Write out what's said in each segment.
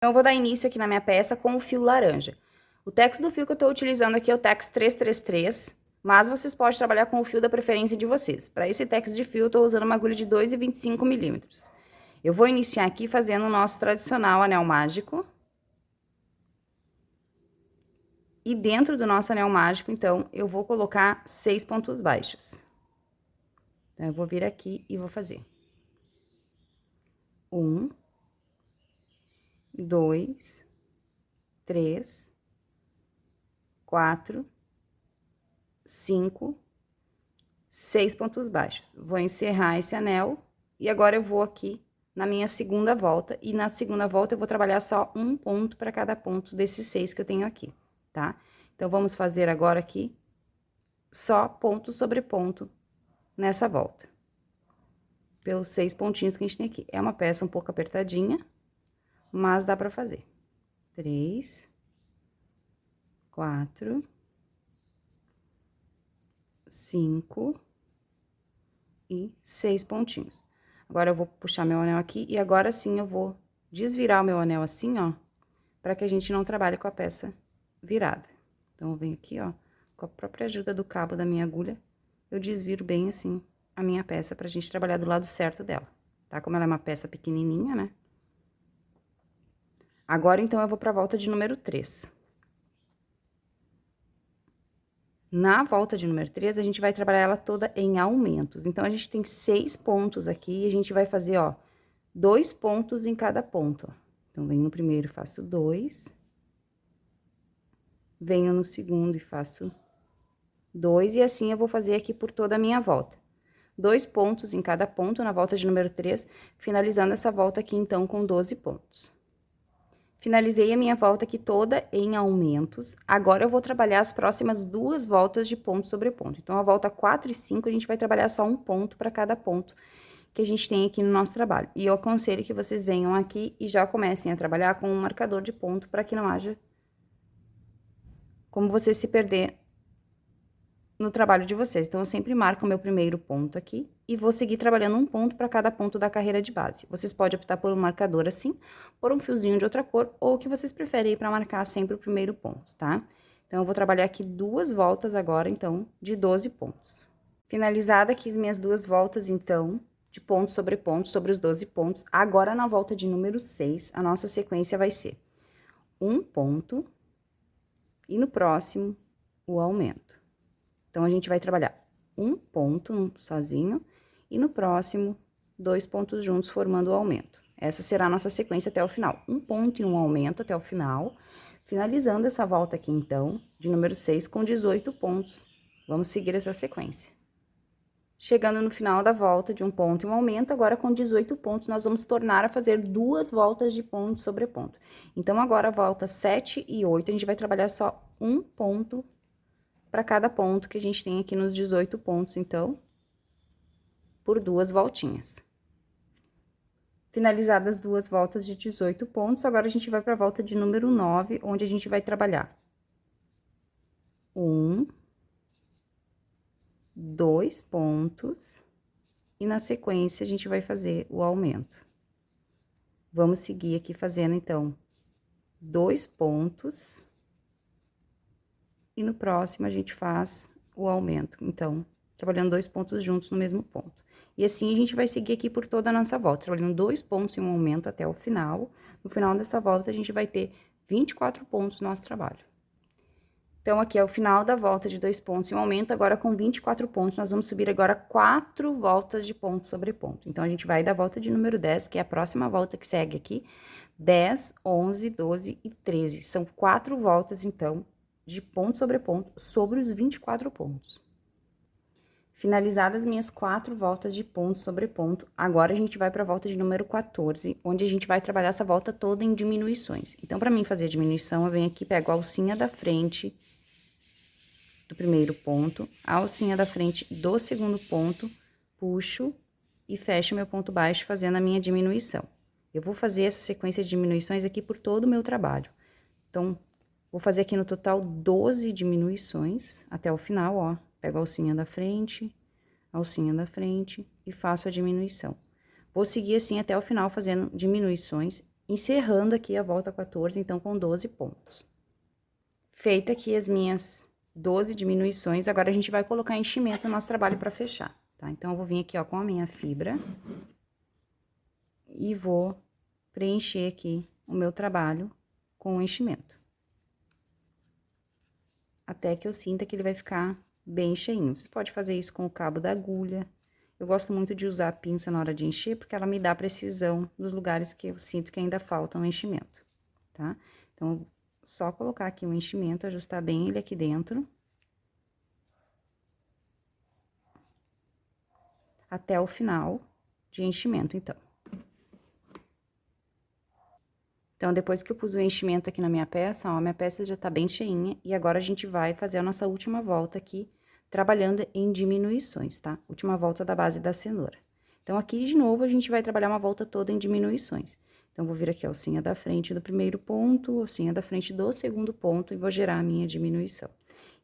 Então, eu vou dar início aqui na minha peça com o fio laranja. O tex do fio que eu tô utilizando aqui é o tex 333, mas vocês podem trabalhar com o fio da preferência de vocês. Para esse tex de fio, eu tô usando uma agulha de 2,25 milímetros. Eu vou iniciar aqui fazendo o nosso tradicional anel mágico. E dentro do nosso anel mágico, então, eu vou colocar 6 pontos baixos. Então, eu vou vir aqui e vou fazer. 1, 2, 3, 4, 5, 6 pontos baixos. Vou encerrar esse anel e agora eu vou aqui na minha segunda volta. E na segunda volta eu vou trabalhar só um ponto para cada ponto desses 6 que eu tenho aqui, tá? Então, vamos fazer agora aqui só ponto sobre ponto nessa volta. Pelos 6 pontinhos que a gente tem aqui. É uma peça um pouco apertadinha, mas dá pra fazer. 3, 4, 5 e 6 pontinhos. Agora, eu vou puxar meu anel aqui e agora sim eu vou desvirar o meu anel assim, ó, pra que a gente não trabalhe com a peça virada. Então, eu venho aqui, ó, com a própria ajuda do cabo da minha agulha, eu desviro bem assim a minha peça pra gente trabalhar do lado certo dela, tá? Como ela é uma peça pequenininha, né? Agora, então, eu vou pra volta de número 3. Na volta de número 3, a gente vai trabalhar ela toda em aumentos. Então, a gente tem 6 pontos aqui e a gente vai fazer, ó, 2 pontos em cada ponto, ó. Então, venho no primeiro e faço 2. Venho no segundo e faço 2, e assim eu vou fazer aqui por toda a minha volta. 2 pontos em cada ponto na volta de número 3, finalizando essa volta aqui, então, com 12 pontos. Finalizei a minha volta aqui toda em aumentos. Agora, eu vou trabalhar as próximas 2 voltas de ponto sobre ponto. Então, a volta 4 e 5, a gente vai trabalhar só um ponto para cada ponto que a gente tem aqui no nosso trabalho. E eu aconselho que vocês venham aqui e já comecem a trabalhar com um marcador de ponto para que não haja como você se perder no trabalho de vocês. Então, eu sempre marco o meu primeiro ponto aqui e vou seguir trabalhando um ponto para cada ponto da carreira de base. Vocês podem optar por um marcador assim, por um fiozinho de outra cor, ou o que vocês preferem para marcar sempre o primeiro ponto, tá? Então, eu vou trabalhar aqui 2 voltas agora, então, de 12 pontos. Finalizada aqui as minhas 2 voltas, então, de ponto sobre os 12 pontos, agora na volta de número 6, a nossa sequência vai ser um ponto e no próximo o aumento. Então, a gente vai trabalhar um ponto sozinho e no próximo, 2 pontos juntos, formando o aumento. Essa será a nossa sequência até o final. Um ponto e um aumento até o final, finalizando essa volta aqui, então, de número 6 com 18 pontos. Vamos seguir essa sequência. Chegando no final da volta de um ponto e um aumento, agora com 18 pontos, nós vamos tornar a fazer 2 voltas de ponto sobre ponto. Então, agora, a volta 7 e 8, a gente vai trabalhar só um ponto para cada ponto que a gente tem aqui nos 18 pontos, então, por 2 voltinhas. Finalizadas as 2 voltas de 18 pontos, agora a gente vai para a volta de número 9, onde a gente vai trabalhar 1, 2 pontos, e na sequência a gente vai fazer o aumento. Vamos seguir aqui fazendo, então, 2 pontos, e no próximo a gente faz o aumento. Então, trabalhando 2 pontos juntos no mesmo ponto. E assim, a gente vai seguir aqui por toda a nossa volta, trabalhando 2 pontos e um aumento até o final. No final dessa volta, a gente vai ter 24 pontos no nosso trabalho. Então, aqui é o final da volta de 2 pontos e um aumento, agora com 24 pontos, nós vamos subir agora 4 voltas de ponto sobre ponto. Então, a gente vai da volta de número 10, que é a próxima volta que segue aqui, 10, 11, 12 e 13. São 4 voltas, então, de ponto sobre os 24 pontos. Finalizadas minhas 4 voltas de ponto sobre ponto, agora a gente vai para a volta de número 14, onde a gente vai trabalhar essa volta toda em diminuições. Então, para mim fazer a diminuição, eu venho aqui, pego a alcinha da frente do primeiro ponto, a alcinha da frente do segundo ponto, puxo e fecho meu ponto baixo fazendo a minha diminuição. Eu vou fazer essa sequência de diminuições aqui por todo o meu trabalho. Então, vou fazer aqui no total 12 diminuições até o final, ó. Pego a alcinha da frente e faço a diminuição. Vou seguir assim até o final fazendo diminuições encerrando aqui a volta 14, então, com 12 pontos. Feita aqui as minhas 12 diminuições, agora a gente vai colocar enchimento no nosso trabalho para fechar, tá? Então, eu vou vir aqui, ó, com a minha fibra e vou preencher aqui o meu trabalho com o enchimento. Até que eu sinta que ele vai ficar bem cheinho. Você pode fazer isso com o cabo da agulha. Eu gosto muito de usar a pinça na hora de encher, porque ela me dá precisão nos lugares que eu sinto que ainda falta um enchimento, tá? Então, só colocar aqui o enchimento, ajustar bem ele aqui dentro. Até o final de enchimento, então. Então, depois que eu pus o enchimento aqui na minha peça, ó, minha peça já tá bem cheinha. E agora, a gente vai fazer a nossa última volta aqui, trabalhando em diminuições, tá? Última volta da base da cenoura. Então, aqui, de novo, a gente vai trabalhar uma volta toda em diminuições. Então, vou vir aqui a alcinha da frente do primeiro ponto, alcinha da frente do segundo ponto e vou gerar a minha diminuição.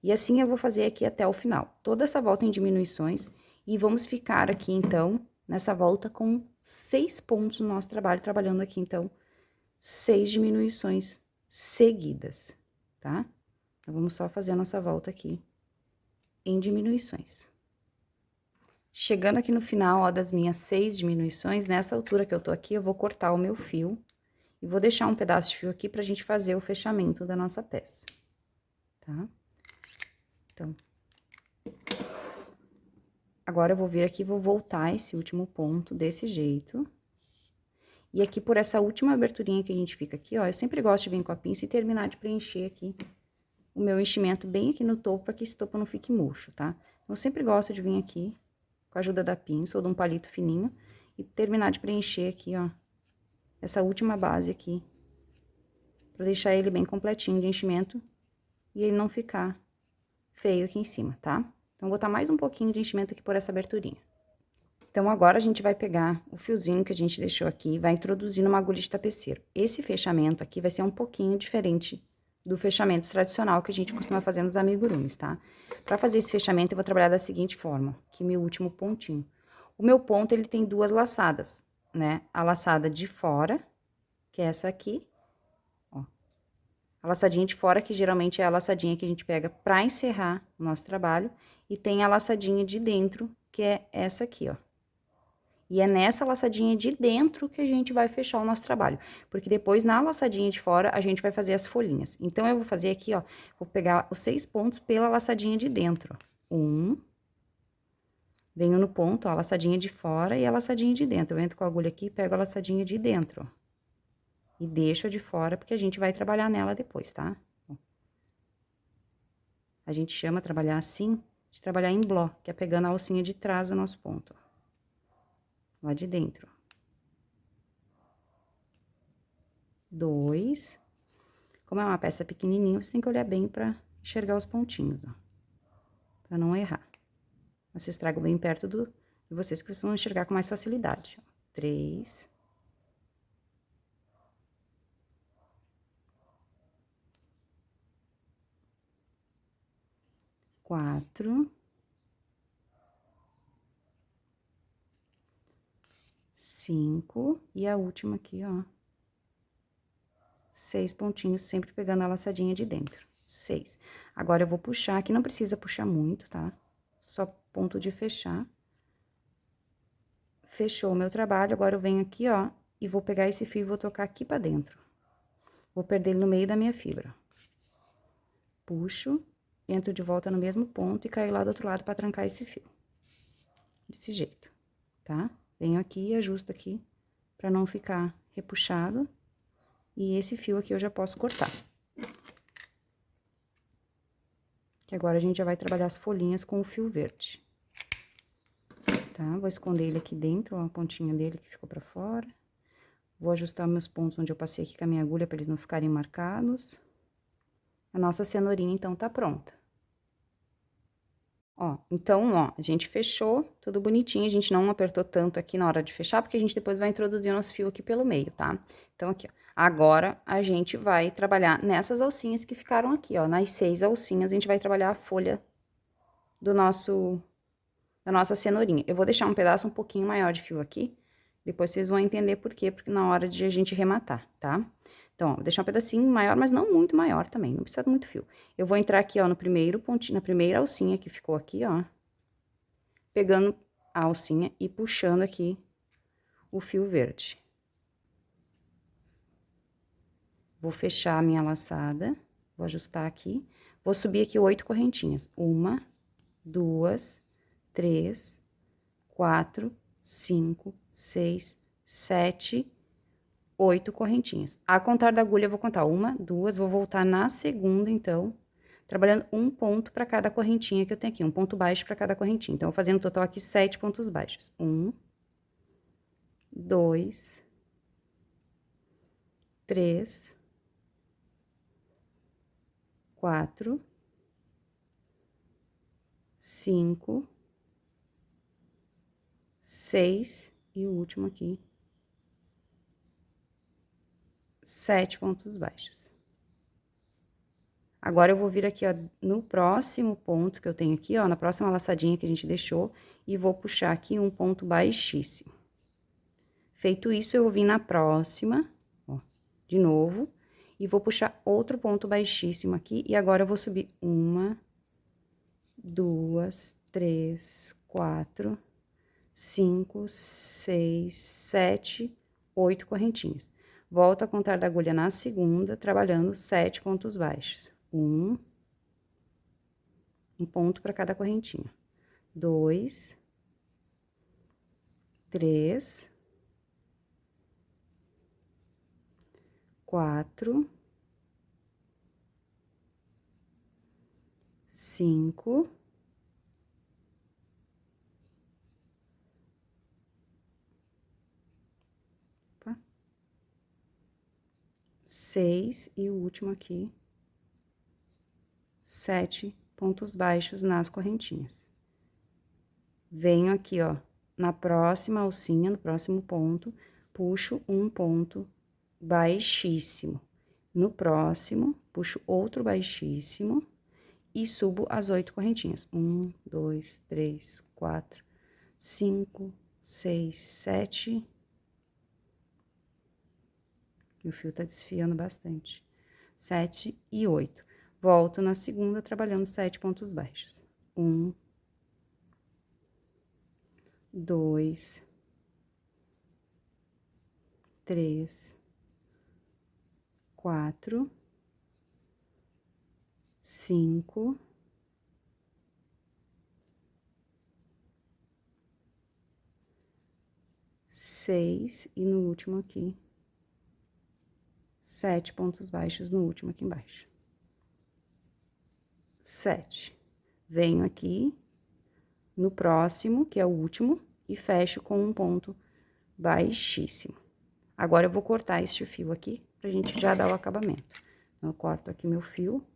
E assim, eu vou fazer aqui até o final. Toda essa volta em diminuições e vamos ficar aqui, então, nessa volta com 6 pontos no nosso trabalho, trabalhando aqui, então, 6 diminuições seguidas, tá? Então, vamos só fazer a nossa volta aqui em diminuições. Chegando aqui no final, ó, das minhas 6 diminuições, nessa altura que eu tô aqui, eu vou cortar o meu fio e vou deixar um pedaço de fio aqui pra gente fazer o fechamento da nossa peça, tá? Então, agora eu vou vir aqui e vou voltar esse último ponto desse jeito. E aqui, por essa última aberturinha que a gente fica aqui, ó, eu sempre gosto de vir com a pinça e terminar de preencher aqui o meu enchimento bem aqui no topo, para que esse topo não fique murcho, tá? Eu sempre gosto de vir aqui, com a ajuda da pinça ou de um palito fininho, e terminar de preencher aqui, ó, essa última base aqui, pra deixar ele bem completinho de enchimento e ele não ficar feio aqui em cima, tá? Então, vou botar mais um pouquinho de enchimento aqui por essa aberturinha. Então, agora, a gente vai pegar o fiozinho que a gente deixou aqui e vai introduzir numa agulha de tapeceiro. Esse fechamento aqui vai ser um pouquinho diferente do fechamento tradicional que a gente costuma fazer nos amigurumis, tá? Pra fazer esse fechamento, eu vou trabalhar da seguinte forma, aqui meu último pontinho. O meu ponto, ele tem duas laçadas, né? A laçada de fora, que é essa aqui, ó. A laçadinha de fora, que geralmente é a laçadinha que a gente pega pra encerrar o nosso trabalho. E tem a laçadinha de dentro, que é essa aqui, ó. E é nessa laçadinha de dentro que a gente vai fechar o nosso trabalho. Porque depois, na laçadinha de fora, a gente vai fazer as folhinhas. Então, eu vou fazer aqui, ó, vou pegar os 6 pontos pela laçadinha de dentro. Venho no ponto, ó, a laçadinha de fora e a laçadinha de dentro. Eu entro com a agulha aqui e pego a laçadinha de dentro, ó. E deixo a de fora, porque a gente vai trabalhar nela depois, tá? A gente chama trabalhar assim, de trabalhar em bló, que é pegando a alcinha de trás do nosso ponto, ó. Lá de dentro. 2. Como é uma peça pequenininha, você tem que olhar bem pra enxergar os pontinhos, ó. Pra não errar. Vocês tragam bem perto de vocês, que vocês vão enxergar com mais facilidade. 3. 4. 5. E a última aqui, ó. 6 pontinhos, sempre pegando a laçadinha de dentro. 6. Agora, eu vou puxar, aqui não precisa puxar muito, tá? Só ponto de fechar. Fechou o meu trabalho, agora eu venho aqui, ó, e vou pegar esse fio e vou tocar aqui pra dentro. Vou perder ele no meio da minha fibra. Puxo, entro de volta no mesmo ponto e caio lá do outro lado pra trancar esse fio. Desse jeito, tá? Venho aqui e ajusto aqui, pra não ficar repuxado. E esse fio aqui eu já posso cortar. Que agora a gente já vai trabalhar as folhinhas com o fio verde. Tá? Vou esconder ele aqui dentro, ó, a pontinha dele que ficou pra fora. Vou ajustar meus pontos onde eu passei aqui com a minha agulha pra eles não ficarem marcados. A nossa cenourinha, então, tá pronta. Ó, então, ó, a gente fechou tudo bonitinho, a gente não apertou tanto aqui na hora de fechar, porque a gente depois vai introduzir o nosso fio aqui pelo meio, tá? Então, aqui, ó, agora a gente vai trabalhar nessas alcinhas que ficaram aqui, ó, nas 6 alcinhas a gente vai trabalhar a folha da nossa cenourinha. Eu vou deixar um pedaço um pouquinho maior de fio aqui, Depois vocês vão entender por quê, porque na hora de a gente rematar, tá? Então, ó, vou deixar um pedacinho maior, mas não muito maior também, não precisa de muito fio. Eu vou entrar aqui, ó, no primeiro pontinho, na primeira alcinha que ficou aqui, ó. Pegando a alcinha e puxando aqui o fio verde. Vou fechar a minha laçada, vou ajustar aqui. Vou subir aqui 8 correntinhas. 1, 2, 3, 4, 5, 6, 7, 8 correntinhas. A contar da agulha, eu vou contar 1, 2, vou voltar na segunda, então, trabalhando um ponto para cada correntinha que eu tenho aqui, um ponto baixo para cada correntinha. Então, fazendo no total aqui 7 pontos baixos. 1, 2, 3, 4, 5, 6 e o último aqui, 7 pontos baixos. Agora, eu vou vir aqui, ó, no próximo ponto que eu tenho aqui, ó, na próxima laçadinha que a gente deixou, e vou puxar aqui um ponto baixíssimo. Feito isso, eu vou vir na próxima, ó, de novo, e vou puxar outro ponto baixíssimo aqui, e agora eu vou subir 1, 2, 3, 4, 5, 6, 7, 8 correntinhas. Volto a contar da agulha na segunda, trabalhando 7 pontos baixos. Um ponto para cada correntinha. 2, 3, 4, 5, 6 e o último aqui, 7 pontos baixos nas correntinhas. Venho aqui, ó, na próxima alcinha, no próximo ponto, puxo um ponto baixíssimo. No próximo, puxo outro baixíssimo e subo as 8 correntinhas. 1, 2, 3, 4, 5, 6, 7. E o fio tá desfiando bastante. 7 e 8. Volto na segunda, trabalhando 7 pontos baixos. 1, 2, 3, 4, 5, 6 e no último aqui, 7 pontos baixos no último aqui embaixo. 7. Venho aqui no próximo, que é o último, e fecho com um ponto baixíssimo. Agora, eu vou cortar este fio aqui, pra gente já dar o acabamento. Então, eu corto aqui meu fio.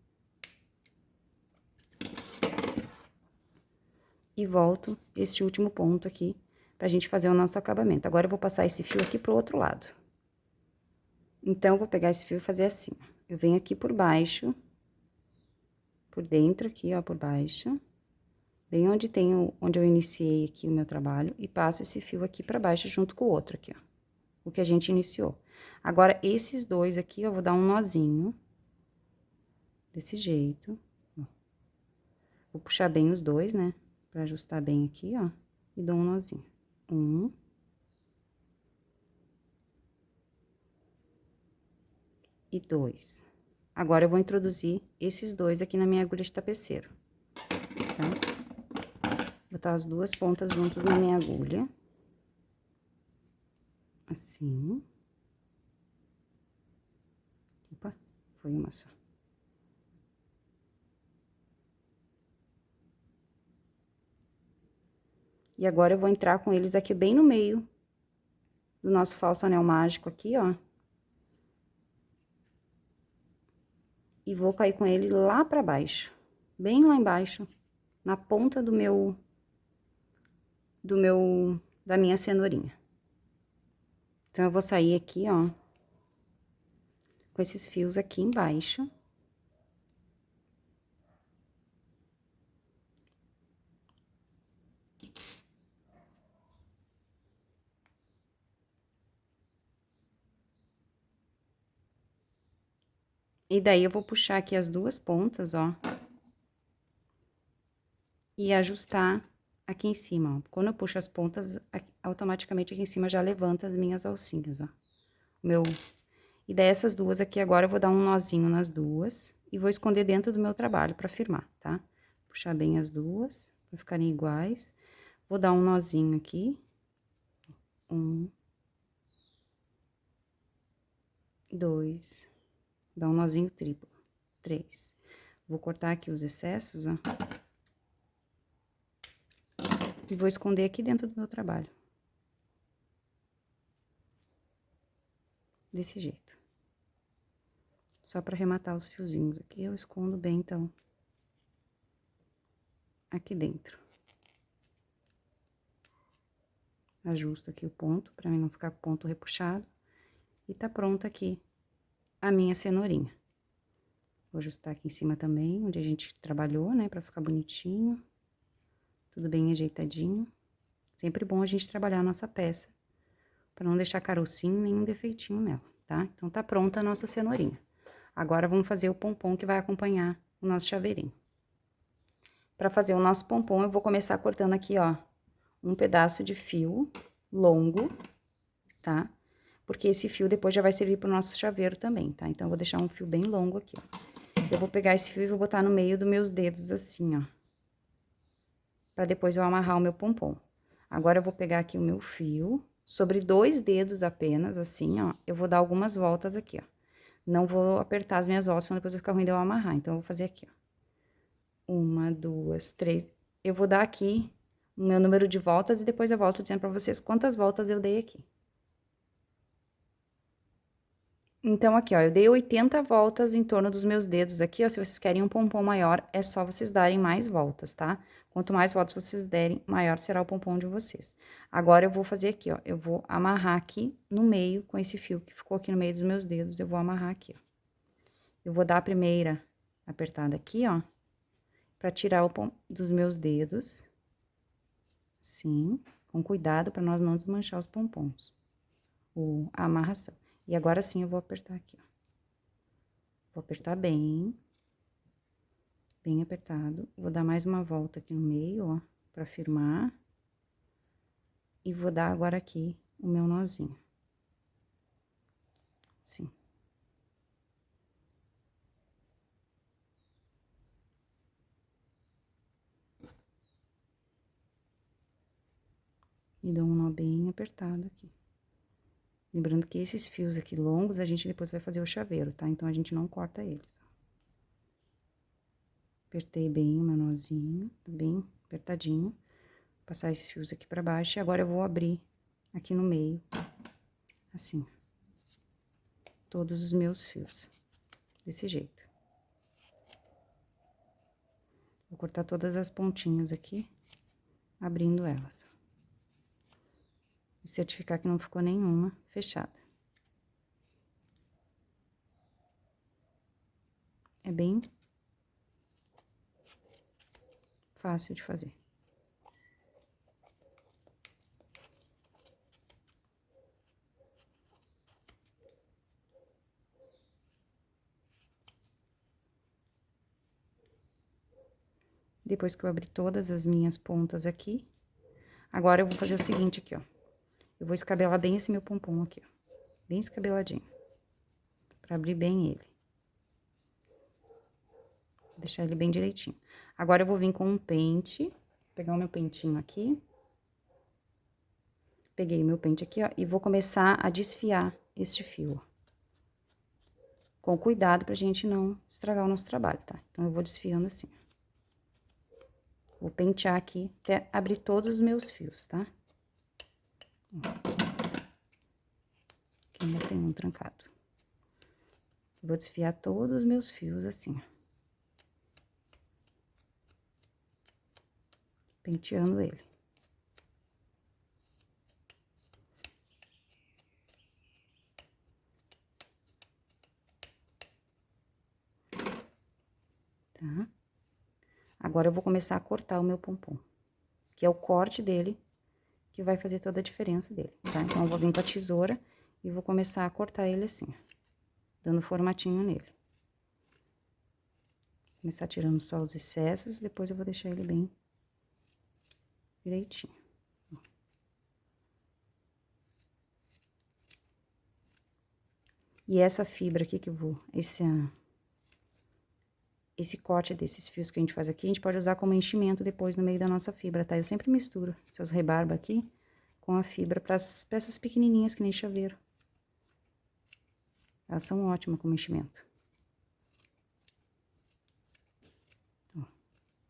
E volto este último ponto aqui, pra gente fazer o nosso acabamento. Agora, eu vou passar esse fio aqui pro outro lado. Então, eu vou pegar esse fio e fazer assim, ó. Eu venho aqui por baixo, por dentro aqui, ó, por baixo, bem onde tem onde eu iniciei aqui o meu trabalho, e passo esse fio aqui pra baixo junto com o outro aqui, ó, o que a gente iniciou. Agora, esses dois aqui, eu vou dar um nozinho, desse jeito, ó. Vou puxar bem os dois, né, pra ajustar bem aqui, ó, e dou um nozinho. 1, e 2. Agora, eu vou introduzir esses dois aqui na minha agulha de tapeceiro, tá? Botar as duas pontas juntas na minha agulha. Assim. Opa, foi uma só. E agora, eu vou entrar com eles aqui bem no meio do nosso falso anel mágico aqui, ó. E vou cair com ele lá pra baixo, bem lá embaixo, na ponta da minha cenourinha. Então, eu vou sair aqui, ó, com esses fios aqui embaixo. E daí, eu vou puxar aqui as duas pontas, ó. E ajustar aqui em cima, ó. Quando eu puxo as pontas, automaticamente aqui em cima já levanta as minhas alcinhas, ó. E daí, essas duas aqui, agora eu vou dar um nozinho nas duas e vou esconder dentro do meu trabalho pra firmar, tá? Puxar bem as duas, pra ficarem iguais. Vou dar um nozinho aqui. 1, 2, dá um nozinho triplo. 3. Vou cortar aqui os excessos, ó. E vou esconder aqui dentro do meu trabalho. Desse jeito. Só pra arrematar os fiozinhos aqui, eu escondo bem, então, aqui dentro. Ajusto aqui o ponto, pra mim não ficar com o ponto repuxado. E tá pronta aqui a minha cenourinha. Vou ajustar aqui em cima também, onde a gente trabalhou, né, pra ficar bonitinho. Tudo bem ajeitadinho. Sempre bom a gente trabalhar a nossa peça, pra não deixar carocinho, nenhum defeitinho nela, tá? Então, tá pronta a nossa cenourinha. Agora, vamos fazer o pompom que vai acompanhar o nosso chaveirinho. Pra fazer o nosso pompom, eu vou começar cortando aqui, ó, um pedaço de fio longo, tá? Porque esse fio depois já vai servir pro nosso chaveiro também, tá? Então, eu vou deixar um fio bem longo aqui, ó. Eu vou pegar esse fio e vou botar no meio dos meus dedos, assim, ó. Pra depois eu amarrar o meu pompom. Agora, eu vou pegar aqui o meu fio, sobre 2 dedos apenas, assim, ó, eu vou dar algumas voltas aqui, ó. Não vou apertar as minhas voltas, senão depois vai ficar ruim de eu amarrar. Então, eu vou fazer aqui, ó. 1, 2, 3. Eu vou dar aqui o meu número de voltas e depois eu volto dizendo pra vocês quantas voltas eu dei aqui. Então, aqui, ó, eu dei 80 voltas em torno dos meus dedos aqui, ó. Se vocês querem um pompom maior, é só vocês darem mais voltas, tá? Quanto mais voltas vocês derem, maior será o pompom de vocês. Agora, eu vou fazer aqui, ó. Eu vou amarrar aqui no meio, com esse fio que ficou aqui no meio dos meus dedos, eu vou amarrar aqui, ó. Eu vou dar a primeira apertada aqui, ó, pra tirar o dos meus dedos. Assim, com cuidado pra nós não desmanchar os pompons. A amarração. E agora sim eu vou apertar aqui, ó. Vou apertar bem. Bem apertado. Vou dar mais uma volta aqui no meio, ó, pra firmar. E vou dar agora aqui o meu nozinho. Assim. E dou um nó bem apertado aqui. Lembrando que esses fios aqui longos, a gente depois vai fazer o chaveiro, tá? Então, a gente não corta eles. Apertei bem o meu nozinho, tá bem apertadinho. Passar esses fios aqui pra baixo. E agora, eu vou abrir aqui no meio, assim. Todos os meus fios. Desse jeito. Vou cortar todas as pontinhas aqui, abrindo elas. E certificar que não ficou nenhuma fechada. É bem fácil de fazer. Depois que eu abrir todas as minhas pontas aqui, agora eu vou fazer o seguinte aqui, ó. Eu vou escabelar bem esse meu pompom aqui, ó. Bem escabeladinho. Pra abrir bem ele. Deixar ele bem direitinho. Agora, eu vou vir com um pente, pegar o meu pentinho aqui. Peguei o meu pente aqui, ó, e vou começar a desfiar este fio, ó. Com cuidado pra gente não estragar o nosso trabalho, tá? Então, eu vou desfiando assim. Vou pentear aqui até abrir todos os meus fios, tá? Aqui ainda tem um trancado. Vou desfiar todos os meus fios assim, ó. Penteando ele. Tá? Agora, eu vou começar a cortar o meu pompom. Que é o corte dele que vai fazer toda a diferença dele, tá? Então, eu vou vir com a tesoura e vou começar a cortar ele assim, ó. Dando formatinho nele. Começar tirando só os excessos, depois eu vou deixar ele bem direitinho. E essa fibra aqui que eu vou, esse corte desses fios que a gente faz aqui, a gente pode usar como enchimento depois no meio da nossa fibra, tá? Eu sempre misturo essas rebarbas aqui com a fibra para as peças pequenininhas que nem chaveiro. Elas são ótimas como enchimento. Ó,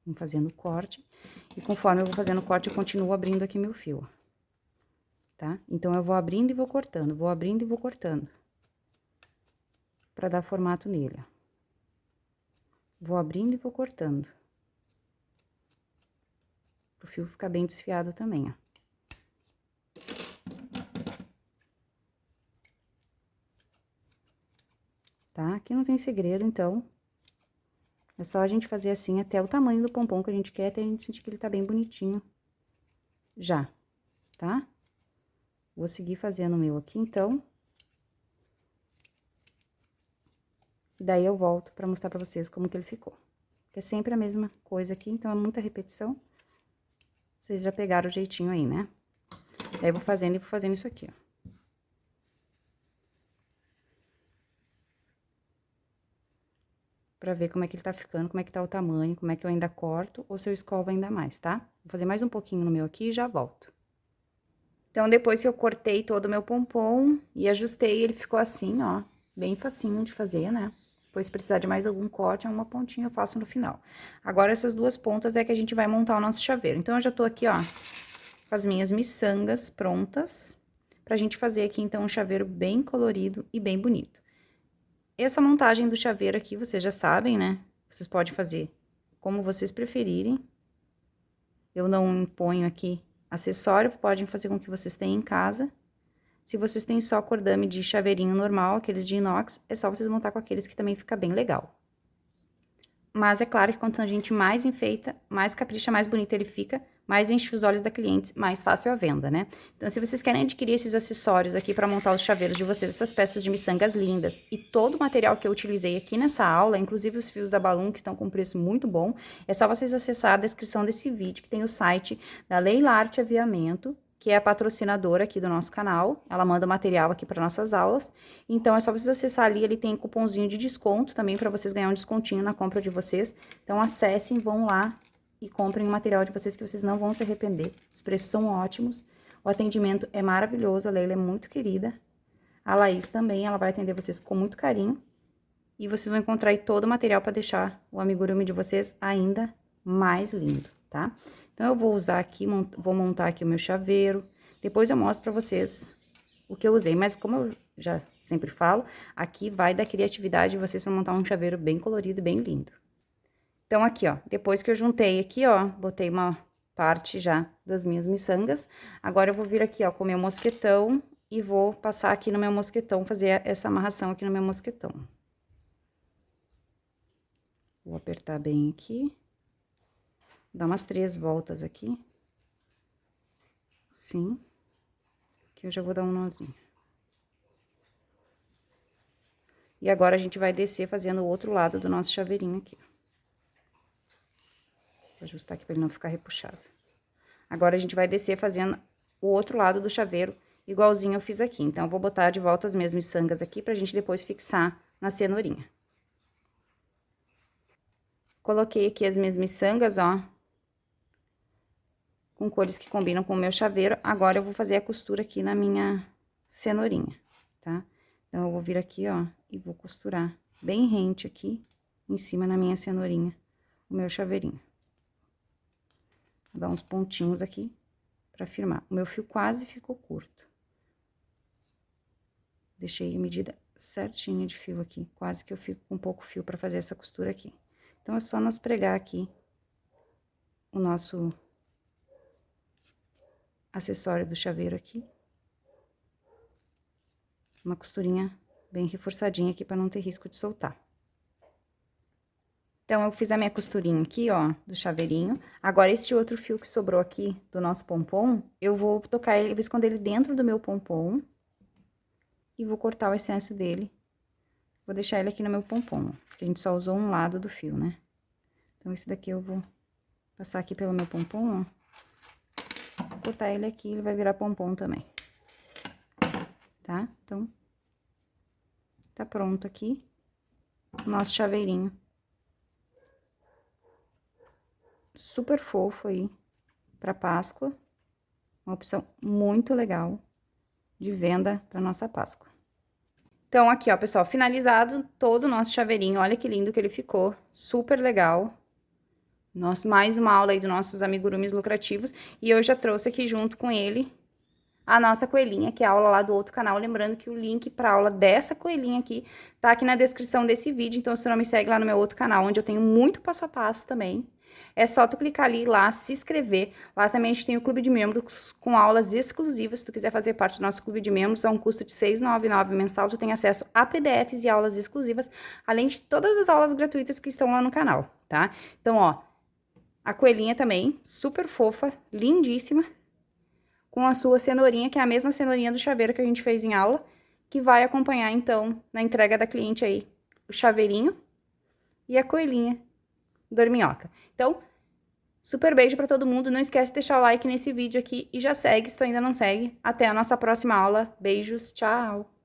vou fazendo o corte. E conforme eu vou fazendo o corte, eu continuo abrindo aqui meu fio, ó. Tá? Então, eu vou abrindo e vou cortando, vou abrindo e vou cortando. Pra dar formato nele, ó. Vou abrindo e vou cortando. O fio ficar bem desfiado também, ó. Tá? Aqui não tem segredo, então. É só a gente fazer assim até o tamanho do pompom que a gente quer, até a gente sentir que ele tá bem bonitinho. Já, tá? Vou seguir fazendo o meu aqui, então. E daí eu volto pra mostrar pra vocês como que ele ficou. Porque é sempre a mesma coisa aqui, então é muita repetição. Vocês já pegaram o jeitinho aí, né? Daí eu vou fazendo e vou fazendo isso aqui, ó. Pra ver como é que ele tá ficando, como é que tá o tamanho, como é que eu ainda corto, ou se eu escovo ainda mais, tá? Vou fazer mais um pouquinho no meu aqui e já volto. Então, depois que eu cortei todo o meu pompom e ajustei, ele ficou assim, ó, bem facinho de fazer, né? Depois, se precisar de mais algum corte, uma pontinha eu faço no final. Agora, essas duas pontas é que a gente vai montar o nosso chaveiro. Então, eu já tô aqui, ó, com as minhas miçangas prontas, pra gente fazer aqui, então, um chaveiro bem colorido e bem bonito. Essa montagem do chaveiro aqui, vocês já sabem, né? Vocês podem fazer como vocês preferirem. Eu não imponho aqui acessório, podem fazer com que vocês tenham em casa. Se vocês têm só cordame de chaveirinho normal, aqueles de inox, é só vocês montar com aqueles que também fica bem legal. Mas é claro que quanto a gente mais enfeita, mais capricha, mais bonito ele fica, mais enche os olhos da cliente, mais fácil a venda, né? Então, se vocês querem adquirir esses acessórios aqui para montar os chaveiros de vocês, essas peças de miçangas lindas e todo o material que eu utilizei aqui nessa aula, inclusive os fios da Balloon, que estão com preço muito bom, é só vocês acessar a descrição desse vídeo, que tem o site da Leila Arte Aviamento, que é a patrocinadora aqui do nosso canal. Ela manda material aqui para nossas aulas. Então, é só vocês acessar ali, ele tem cupomzinho de desconto também para vocês ganhar um descontinho na compra de vocês. Então, acessem, vão lá e comprem o material de vocês que vocês não vão se arrepender. Os preços são ótimos, o atendimento é maravilhoso, a Leila é muito querida. A Laís também, ela vai atender vocês com muito carinho. E vocês vão encontrar aí todo o material para deixar o amigurumi de vocês ainda mais lindo, tá? Então, eu vou usar aqui, vou montar aqui o meu chaveiro, depois eu mostro pra vocês o que eu usei. Mas como eu já sempre falo, aqui vai da criatividade de vocês pra montar um chaveiro bem colorido e bem lindo. Então, aqui, ó, depois que eu juntei aqui, ó, botei uma parte já das minhas miçangas, agora eu vou vir aqui, ó, com o meu mosquetão e vou passar aqui no meu mosquetão, fazer essa amarração aqui no meu mosquetão. Vou apertar bem aqui. Dá umas 3 voltas aqui. Sim. Aqui eu já vou dar um nozinho. E agora, a gente vai descer fazendo o outro lado do nosso chaveirinho aqui. Vou ajustar aqui pra ele não ficar repuxado. Agora, a gente vai descer fazendo o outro lado do chaveiro, igualzinho eu fiz aqui. Então, eu vou botar de volta as minhas miçangas aqui pra gente depois fixar na cenourinha. Coloquei aqui as minhas miçangas, ó, com cores que combinam com o meu chaveiro. Agora, eu vou fazer a costura aqui na minha cenourinha, tá? Então, eu vou vir aqui, ó, e vou costurar bem rente aqui, em cima na minha cenourinha, o meu chaveirinho. Vou dar uns pontinhos aqui pra firmar. O meu fio quase ficou curto. Deixei a medida certinha de fio aqui, quase que eu fico com pouco fio pra fazer essa costura aqui. Então, é só nós pregar aqui o nosso acessório do chaveiro aqui. Uma costurinha bem reforçadinha aqui pra não ter risco de soltar. Então, eu fiz a minha costurinha aqui, ó, do chaveirinho. Agora, esse outro fio que sobrou aqui do nosso pompom, eu vou tocar ele, vou esconder ele dentro do meu pompom. E vou cortar o excesso dele. Vou deixar ele aqui no meu pompom, ó, porque a gente só usou um lado do fio, né? Então, esse daqui eu vou passar aqui pelo meu pompom, ó. Botar ele aqui, ele vai virar pompom também. Tá? Então, tá pronto aqui o nosso chaveirinho. Super fofo aí, pra Páscoa. Uma opção muito legal de venda pra nossa Páscoa. Então, aqui, ó, pessoal, finalizado todo o nosso chaveirinho. Olha que lindo que ele ficou. Super legal. Mais uma aula aí dos nossos amigurumis lucrativos. E eu já trouxe aqui junto com ele a nossa coelhinha, que é a aula lá do outro canal. Lembrando que o link pra aula dessa coelhinha aqui tá aqui na descrição desse vídeo. Então, se tu não me segue lá no meu outro canal, onde eu tenho muito passo a passo também, é só tu clicar ali lá, se inscrever. Lá também a gente tem o clube de membros com aulas exclusivas. Se tu quiser fazer parte do nosso clube de membros, a um custo de R$ 6,99 mensal, tu tem acesso a PDFs e aulas exclusivas, além de todas as aulas gratuitas que estão lá no canal, tá? Então, ó, a coelhinha também, super fofa, lindíssima, com a sua cenourinha, que é a mesma cenourinha do chaveiro que a gente fez em aula, que vai acompanhar, então, na entrega da cliente aí, o chaveirinho e a coelhinha dorminhoca. Então, super beijo pra todo mundo. Não esquece de deixar o like nesse vídeo aqui e já segue se tu ainda não segue. Até a nossa próxima aula. Beijos, tchau!